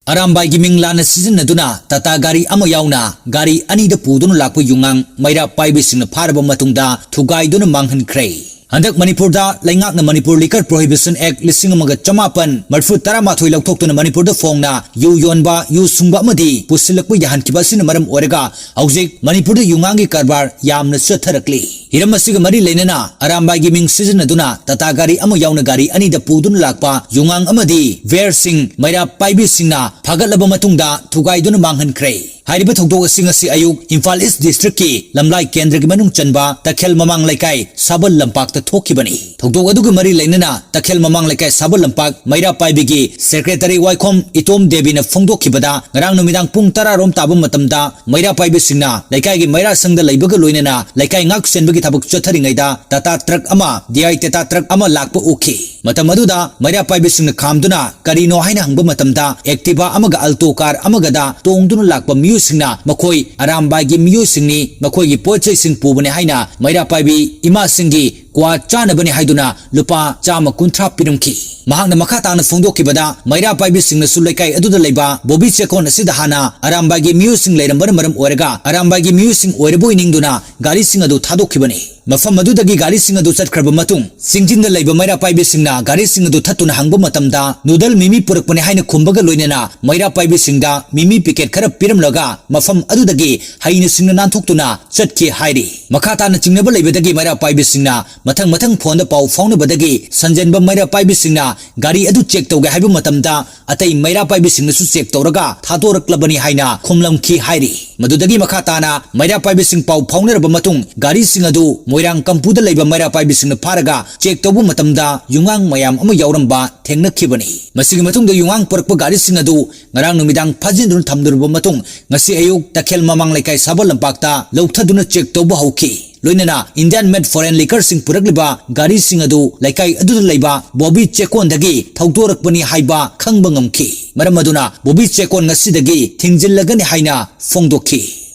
Arambaigi ming lana sijinaduna tata gari ama yauna gari ani da pudun lakpu yungang meira paibisingna pharaba matungda thugaiduna manghankhre. Handak Manipur da laingak na Manipur Liquor Prohibition Act lising amaga chamapan marfu taramathoi lauktokna Manipur da fongna yu yonba yu sungba amadi pusilakpu yahan kibasina maram orega haujik Manipur da yungangi karbar yamna chatharakli. Hiram asiga mari leinana Arambaigi ming sijinaduna tata gari ama yauna gari ani da pudun lakpa yungang amadi ver sing meira paibisingna phagalaba matungda thugaiduna manghankhre. Hairiba thokdok asing asi ayuk Imphal East District ki lamlai kendra gi manung chanba takhel mamang laikai sabal lampak ta thokibani. Thokdok aduga mari leinana takhel mamang laikai sabal lampak meira paibigi secretary waikhom itom devi na phongdokhibada ngarang numidang pung 10 rom tabam matamda meira paibisingna laikai gi meira sangda leibaga loinana laikai ngak senbagi thabuk chatharingaida tata truck ama DI tata truck ama lakpa ukhi. Matam aduda meira paibisingna khamduna karino haina hangba matamda Activa amaga alto car amaga da tongduna lakpa singna makoi Arambaigi miyo singni makoi gi pochai sing pubane haina meira paibi ima singi kwa chana bani haiduna lupa chama kunthra pirumki. Mahang na makata na phongdokibada meira paibi singna sulaikai aduda leiba bobi chekon asida hana Arambaigi miyo sing leirambar maram orega Arambaigi miyo sing oreboi ningduna gari sing adu thadokibani. Mafam adudagi gari sing adu chatkraba matung singjinda leiba meira paibi singna gari sing adu thatuna hangba matamda noodle mimi purakpane haina khumbaga loinena meira paibi singda mimi piket khara piramlaga mafam adudagi haina singna nanthoktuna chatki hairi. Makata na chingnaba leibadagi meira paibi singna mathang phone da pau faunabadagi sanjanba meira paibi singna gari adu check tawga haiba matamda atai meira paibi singna su check tawraga thadoraklabani haina khumlamki hairi. Madudagi makata na meira paibi sing pau faunaraba matung gari sing adu moirang kampuda leiba meira paibisingna pharaga check tawbu matamda yungang mayam ama yauramba thengnakhibani. Masigi matungda yungang purakpa gari sing adu ngarang numidang phajindun thamdurba matung ngasi ayuk takhel mamang laikai sabal lampakta lauthaduna check tawbu hauki. Loinana Indian made foreign liquor sing purakliba gari sing adu laikai adu leiba bobi chekon dagi thaudorakpani haiba khangba ngamki. Maram aduna bobi chekon ngasidagi thingjillagani haina phongdokhi.